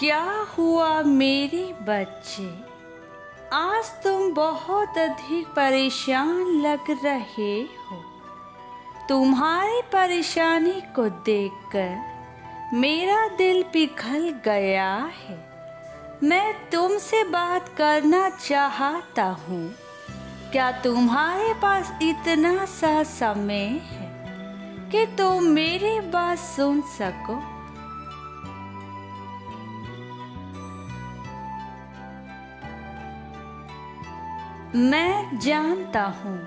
क्या हुआ मेरे बच्चे? आज तुम बहुत अधिक परेशान लग रहे हो। तुम्हारी परेशानी को देखकर मेरा दिल पिघल गया है। मैं तुमसे बात करना चाहता हूँ। क्या तुम्हारे पास इतना सा समय है कि तुम मेरी बात सुन सको? मैं जानता हूँ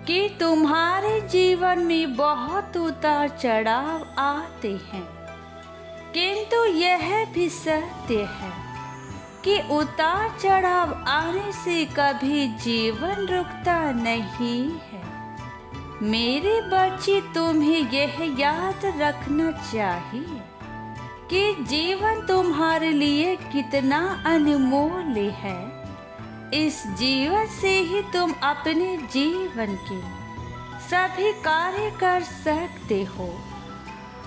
कि तुम्हारे जीवन में बहुत उतार चढ़ाव आते हैं, किंतु यह भी सत्य है कि उतार चढ़ाव आने से कभी जीवन रुकता नहीं है। मेरे बच्चे, तुम्हें यह याद रखना चाहिए कि जीवन तुम्हारे लिए कितना अनमोल है। इस जीवन से ही तुम अपने जीवन के सभी कार्य कर सकते हो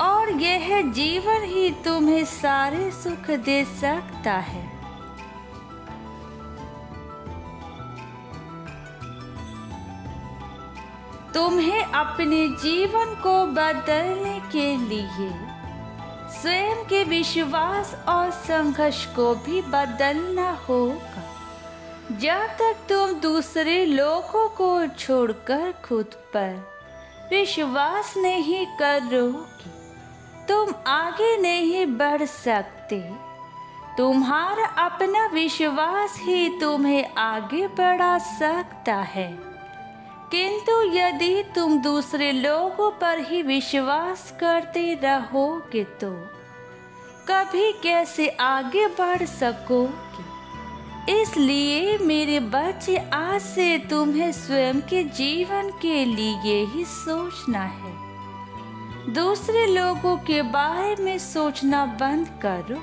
और यह जीवन ही तुम्हें सारे सुख दे सकता है। तुम्हें अपने जीवन को बदलने के लिए स्वयं के विश्वास और संघर्ष को भी बदलना होगा। जब तक तुम दूसरे लोगों को छोड़कर खुद पर विश्वास नहीं करोगे, तुम आगे नहीं बढ़ सकते। तुम्हारा अपना विश्वास ही तुम्हें आगे बढ़ा सकता है, किंतु यदि तुम दूसरे लोगों पर ही विश्वास करते रहोगे तो कभी कैसे आगे बढ़ सकोगे? इसलिए मेरे बच्चे, आज से तुम्हें स्वयं के जीवन के लिए ही सोचना है। दूसरे लोगों के बारे में सोचना बंद करो।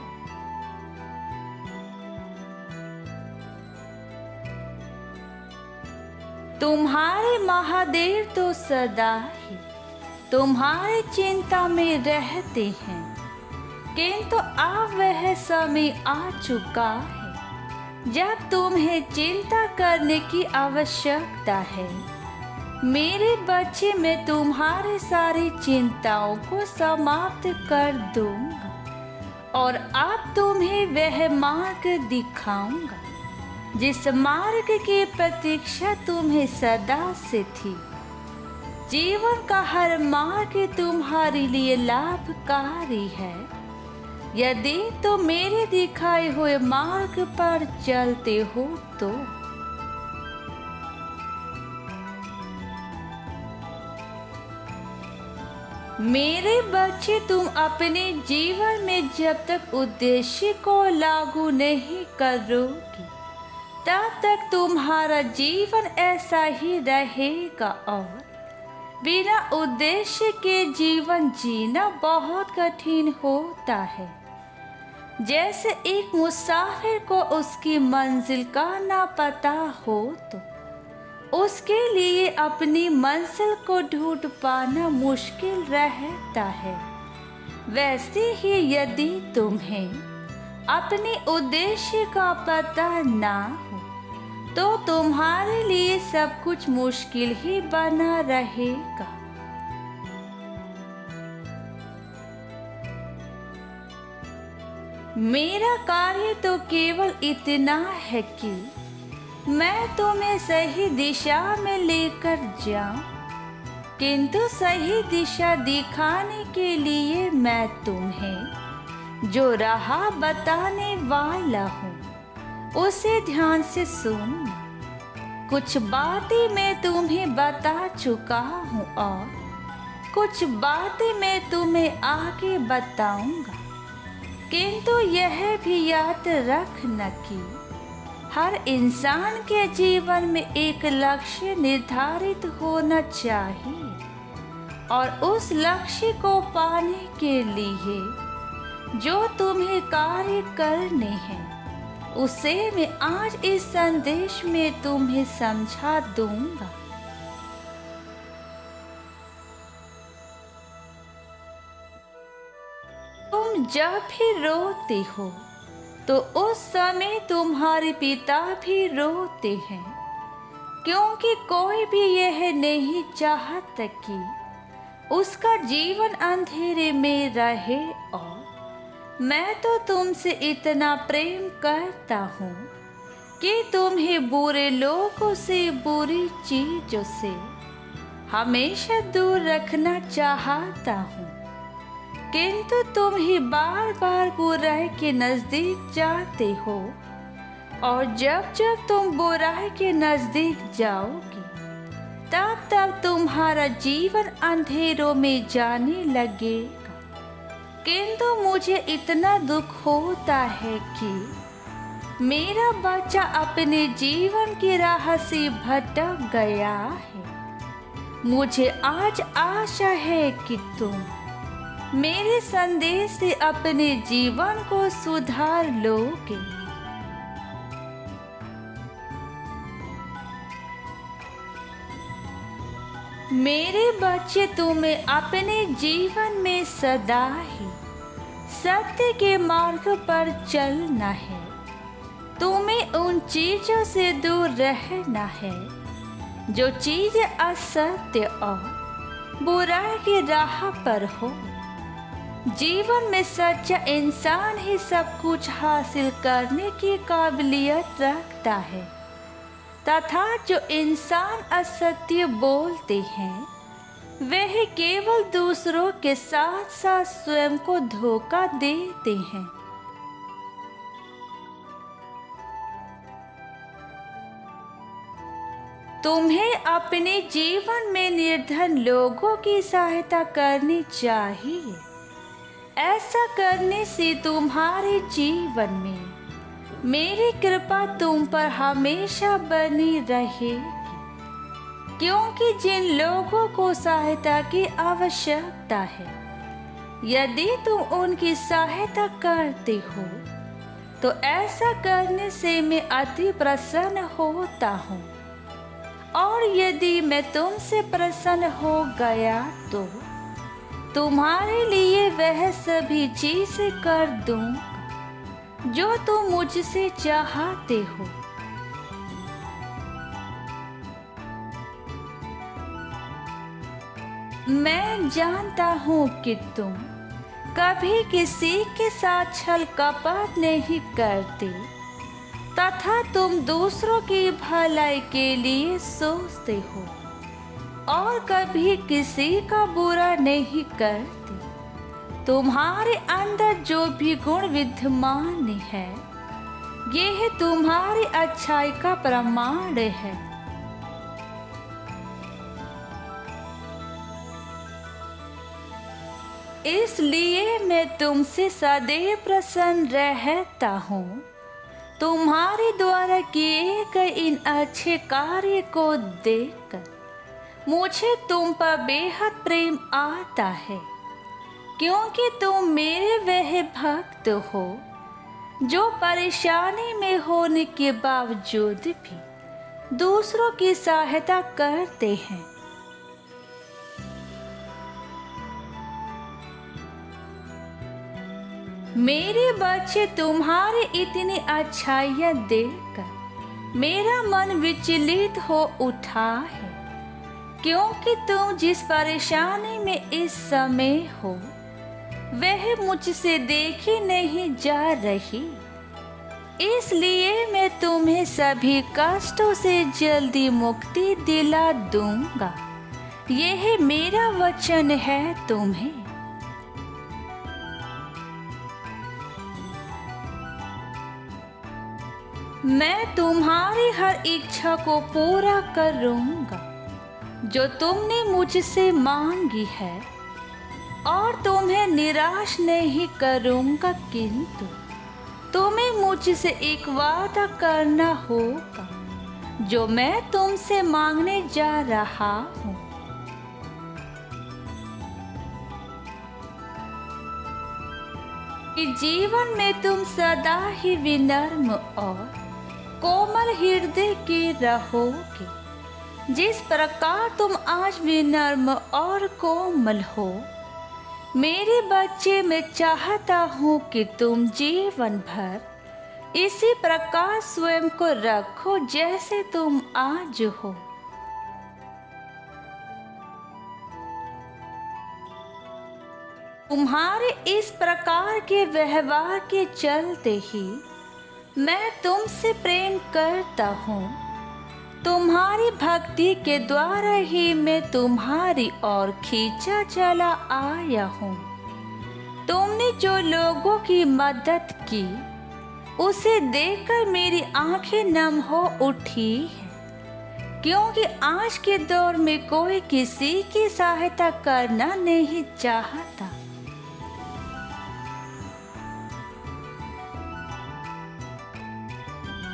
तुम्हारे महादेव तो सदा ही तुम्हारी चिंता में रहते हैं, किंतु अब वह समय आ चुका है जब तुम्हें चिंता करने की आवश्यकता है। मेरे बच्चे, मैं तुम्हारी सारी चिंताओं को समाप्त कर दूंगा और अब तुम्हें वह मार्ग दिखाऊंगा जिस मार्ग की प्रतीक्षा तुम्हें सदा से थी। जीवन का हर मार्ग तुम्हारे लिए लाभकारी है यदि तुम मेरे दिखाए हुए मार्ग पर चलते हो तो। मेरे बच्चे, तुम अपने जीवन में जब तक उद्देश्य को लागू नहीं करोगे, तब तक तुम्हारा जीवन ऐसा ही रहेगा और बिना उद्देश्य के जीवन जीना बहुत कठिन होता है। जैसे एक मुसाफिर को उसकी मंजिल का ना पता हो तो उसके लिए अपनी मंजिल को ढूंढ पाना मुश्किल रहता है। वैसे ही यदि तुम्हें अपने उद्देश्य का पता ना हो तो तुम्हारे लिए सब कुछ मुश्किल ही बना रहेगा। मेरा कार्य तो केवल इतना है कि मैं तुम्हें सही दिशा में लेकर जाऊं, किंतु सही दिशा दिखाने के लिए मैं तुम्हें जो राह बताने वाला हूँ उसे ध्यान से सुनना। कुछ बातें मैं तुम्हें बता चुका हूँ और कुछ बातें मैं तुम्हें आगे बताऊंगा, किंतु यह भी याद रखना कि हर इंसान के जीवन में एक लक्ष्य निर्धारित होना चाहिए और उस लक्ष्य को पाने के लिए जो तुम्हें कार्य करने हैं उसे मैं आज इस संदेश में तुम्हें समझा दूंगा। तुम जब भी रोते हो तो उस समय तुम्हारे पिता भी रोते हैं, क्योंकि कोई भी यह नहीं चाहता कि उसका जीवन अंधेरे में रहे। और मैं तो तुमसे इतना प्रेम करता हूँ कि तुम्हें बुरे लोगों से, बुरी चीजों से हमेशा दूर रखना चाहता हूँ, किंतु तुम ही बार बार बुराई के नजदीक जाते हो। और जब जब तुम बुराई के नजदीक जाओगे, तब तब तुम्हारा जीवन अंधेरों में जाने लगेगा। किंतु मुझे इतना दुख होता है कि मेरा बच्चा अपने जीवन की राह से भटक गया है। मुझे आज आशा है कि तुम मेरे संदेश से अपने जीवन को सुधार लोगे। मेरे बच्चे, तुम्हें अपने जीवन में सदा ही सत्य के मार्ग पर चलना है। तुम्हें उन चीजों से दूर रहना है जो चीजें असत्य और बुराई की राह पर हो। जीवन में सच्चा इंसान ही सब कुछ हासिल करने की काबिलियत रखता है, तथा जो इंसान असत्य बोलते हैं वह केवल दूसरों के साथ साथ स्वयं को धोखा देते हैं। तुम्हें अपने जीवन में निर्धन लोगों की सहायता करनी चाहिए। ऐसा करने से तुम्हारे जीवन में मेरी कृपा तुम पर हमेशा बनी रहेगी, क्योंकि जिन लोगों को सहायता की आवश्यकता है, यदि तुम उनकी सहायता करते हो तो ऐसा करने से मैं अति प्रसन्न होता हूँ। और यदि मैं तुमसे प्रसन्न हो गया तो तुम्हारे लिए वह सभी चीजें कर दूंगा जो तुम मुझसे चाहते हो। मैं जानता हूँ कि तुम कभी किसी के साथ छल कपट नहीं करते, तथा तुम दूसरों की भलाई के लिए सोचते हो और कभी किसी का बुरा नहीं करते। तुम्हारे अंदर जो भी गुण विद्यमान है, यह तुम्हारी अच्छाई का प्रमाण है। इसलिए मैं तुमसे सदैव प्रसन्न रहता हूँ। तुम्हारे द्वारा किए गए इन अच्छे कार्य को देखकर मुझे तुम पर बेहद प्रेम आता है, क्योंकि तुम मेरे वह भक्त हो जो परेशानी में होने के बावजूद भी दूसरों की सहायता करते हैं। मेरे बच्चे, तुम्हारे इतनी अच्छाइयाँ देखकर मेरा मन विचलित हो उठा है, क्योंकि तुम जिस परेशानी में इस समय हो वह मुझसे देखी नहीं जा रही। इसलिए मैं तुम्हें सभी कष्टों से जल्दी मुक्ति दिला दूंगा। यह मेरा वचन है तुम्हें। मैं तुम्हारी हर इच्छा को पूरा करूंगा जो तुमने मुझसे मांगी है, और तुम्हें निराश नहीं करूंगा, किंतु तुम्हें मुझसे एक वादा करना होगा जो मैं तुमसे मांगने जा रहा हूँ। कि जीवन में तुम सदा ही विनम्र और कोमल हृदय के रहोगे। जिस प्रकार तुम आज विनम्र और कोमल हो, मेरे बच्चे, मैं चाहता हूँ कि तुम जीवन भर इसी प्रकार स्वयं को रखो जैसे तुम आज हो। तुम्हारे इस प्रकार के व्यवहार के चलते ही मैं तुमसे प्रेम करता हूँ। तुम्हारी भक्ति के द्वारा ही मैं तुम्हारी ओर खींचा चला आया हूँ। तुमने जो लोगों की मदद की उसे देखकर मेरी आंखें नम हो उठी है, क्योंकि आज के दौर में कोई किसी की सहायता करना नहीं चाहता।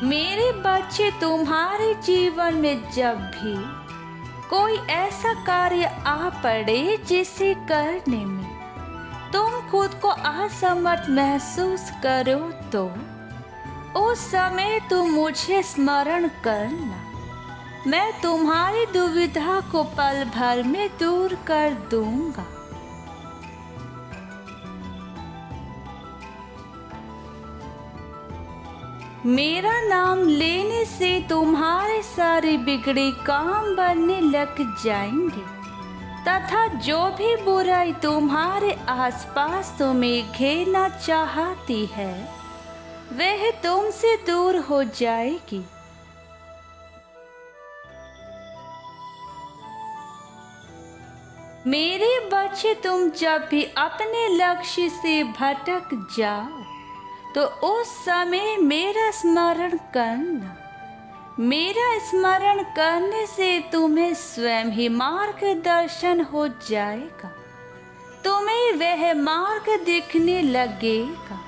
मेरे बच्चे, तुम्हारे जीवन में जब भी कोई ऐसा कार्य आ पड़े जिसे करने में तुम खुद को असमर्थ महसूस करो तो उस समय तुम मुझे स्मरण करना। मैं तुम्हारी दुविधा को पल भर में दूर कर दूंगा। मेरा नाम लेने से तुम्हारे सारे बिगड़े काम बनने लग जाएंगे तथा जो भी बुराई तुम्हारे आसपास तुम्हें घेरना चाहती है वह तुमसे दूर हो जाएगी। मेरे बच्चे, तुम जब भी अपने लक्ष्य से भटक जाओ तो उस समय मेरा स्मरण करना। मेरा स्मरण करने से तुम्हें स्वयं ही मार्गदर्शन हो जाएगा। तुम्हें वह मार्ग दिखने लगेगा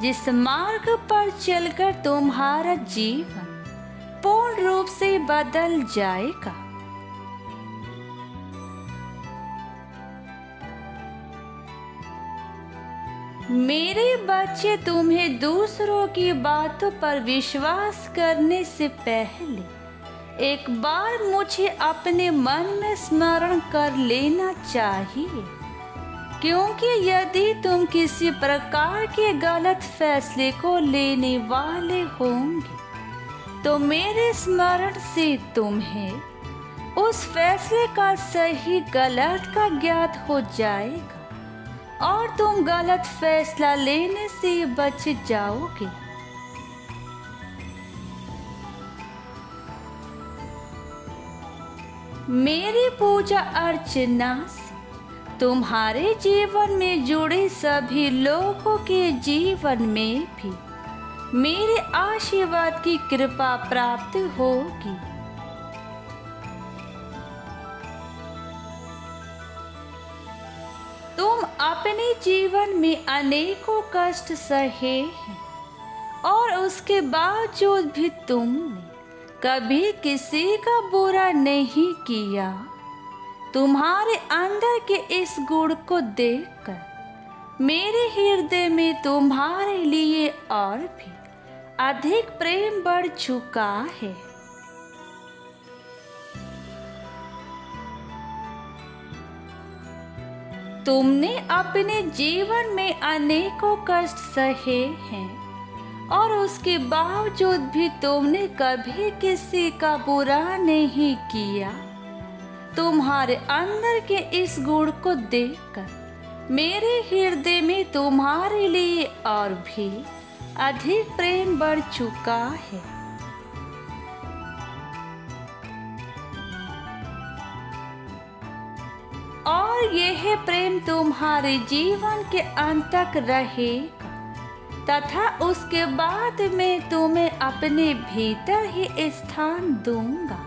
जिस मार्ग पर चलकर तुम्हारा जीवन पूर्ण रूप से बदल जाएगा। मेरे बच्चे, तुम्हें दूसरों की बातों पर विश्वास करने से पहले एक बार मुझे अपने मन में स्मरण कर लेना चाहिए, क्योंकि यदि तुम किसी प्रकार के गलत फैसले को लेने वाले होंगे तो मेरे स्मरण से तुम्हें उस फैसले का सही गलत का ज्ञात हो जाएगा और तुम गलत फैसला लेने से बच जाओगे। मेरी पूजा अर्चना से तुम्हारे जीवन में जुड़े सभी लोगों के जीवन में भी मेरे आशीर्वाद की कृपा प्राप्त होगी। तुम अपने जीवन में अनेकों कष्ट सहे हैं और उसके बावजूद भी तुमने कभी किसी का बुरा नहीं किया। तुम्हारे अंदर के इस गुण को देखकर मेरे हृदय में तुम्हारे लिए और भी अधिक प्रेम बढ़ चुका है। तुमने अपने जीवन में अनेकों कष्ट सहे हैं और उसके बावजूद भी तुमने कभी किसी का बुरा नहीं किया। तुम्हारे अंदर के इस गुण को देखकर मेरे हृदय में तुम्हारे लिए और भी अधिक प्रेम बढ़ चुका है। और यह प्रेम तुम्हारे जीवन के अंत तक रहेगा तथा उसके बाद मैं तुम्हें अपने भीतर ही स्थान दूंगा।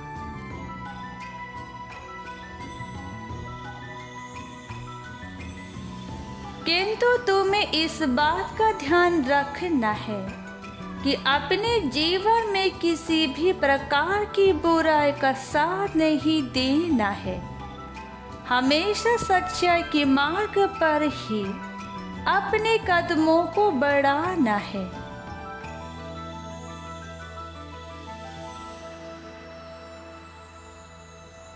किंतु तुम्हें इस बात का ध्यान रखना है कि अपने जीवन में किसी भी प्रकार की बुराई का साथ नहीं देना है। हमेशा सच्चाई के मार्ग पर ही अपने कदमों को बढ़ाना है।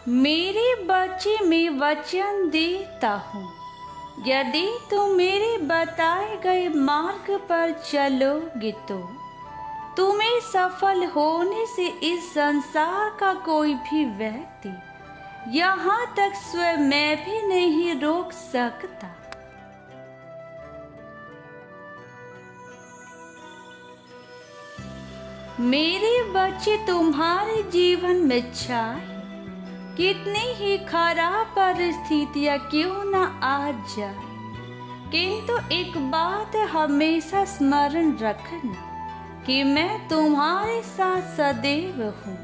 मेरे बच्चे, मैं वचन देता हूँ, यदि तुम मेरे बताए गए मार्ग पर चलोगे तो तुम्हें सफल होने से इस संसार का कोई भी व्यक्ति, यहाँ तक स्वयं मैं भी नहीं रोक सकता। मेरे बच्चे, तुम्हारे जीवन में चाहे कितनी ही खराब परिस्थितियां क्यों न आ जाए, किंतु एक बात हमेशा स्मरण रखना कि मैं तुम्हारे साथ सदैव हूँ।